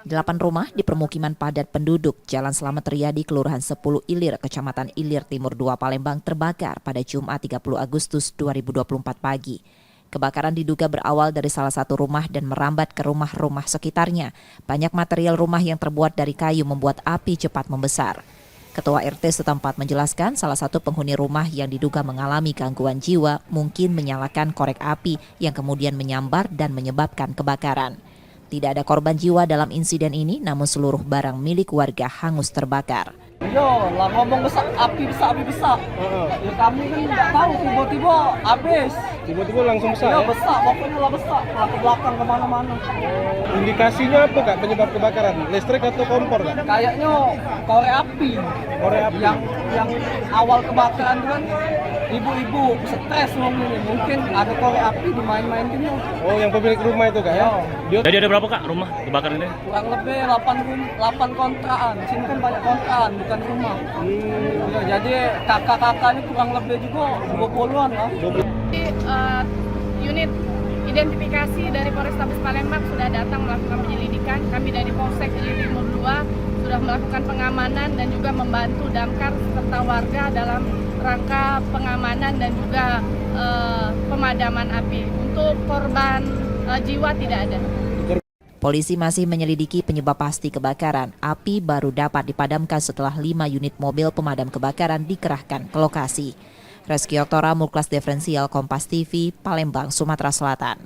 8 rumah di permukiman padat penduduk Jalan Slamet Riyadi, Kelurahan 10 Ilir, Kecamatan Ilir Timur 2, Palembang terbakar pada Jumat 30 Agustus 2024 pagi. Kebakaran diduga berawal dari salah satu rumah dan merambat ke rumah-rumah sekitarnya. Banyak material rumah yang terbuat dari kayu membuat api cepat membesar. Ketua RT setempat menjelaskan salah satu penghuni rumah yang diduga mengalami gangguan jiwa mungkin menyalakan korek api yang kemudian menyambar dan menyebabkan kebakaran. Tidak ada korban jiwa dalam insiden ini, namun seluruh barang milik warga hangus terbakar. Yo, lah ngomong besar, api besar. Ya kami kan nggak tahu, tiba-tiba habis. Tiba-tiba langsung besar Ya, ya? besar, pokoknya lah besar, lah ke belakang kemana-mana. Indikasinya apa Kak penyebab kebakaran? Listrik atau kompor Kak? Kayaknya korek api. Korek api. Yang awal kebakaran itu kan ibu-ibu stres ngomongnya. Mungkin ada korek api dimain-main gini. Oh, yang pemilik rumah itu Kak ya? Jadi ada berapa Kak rumah kebakaran ini? Kurang lebih 8 kontrakan. Sini kan banyak kontrakan, bukan rumah. Ya, jadi kakak-kakaknya kurang lebih juga 20-an lah. Unit identifikasi dari Polrestabes Palembang sudah datang melakukan penyelidikan. Kami dari Polsek Ilir Timur 2 sudah melakukan pengamanan dan juga membantu damkar serta warga dalam rangka pengamanan dan juga pemadaman api. Untuk korban jiwa tidak ada. Polisi masih menyelidiki penyebab pasti kebakaran. Api baru dapat dipadamkan setelah 5 unit mobil pemadam kebakaran dikerahkan ke lokasi. Reski Oktora, Muklas Diferensial, Kompas TV, Palembang, Sumatera Selatan.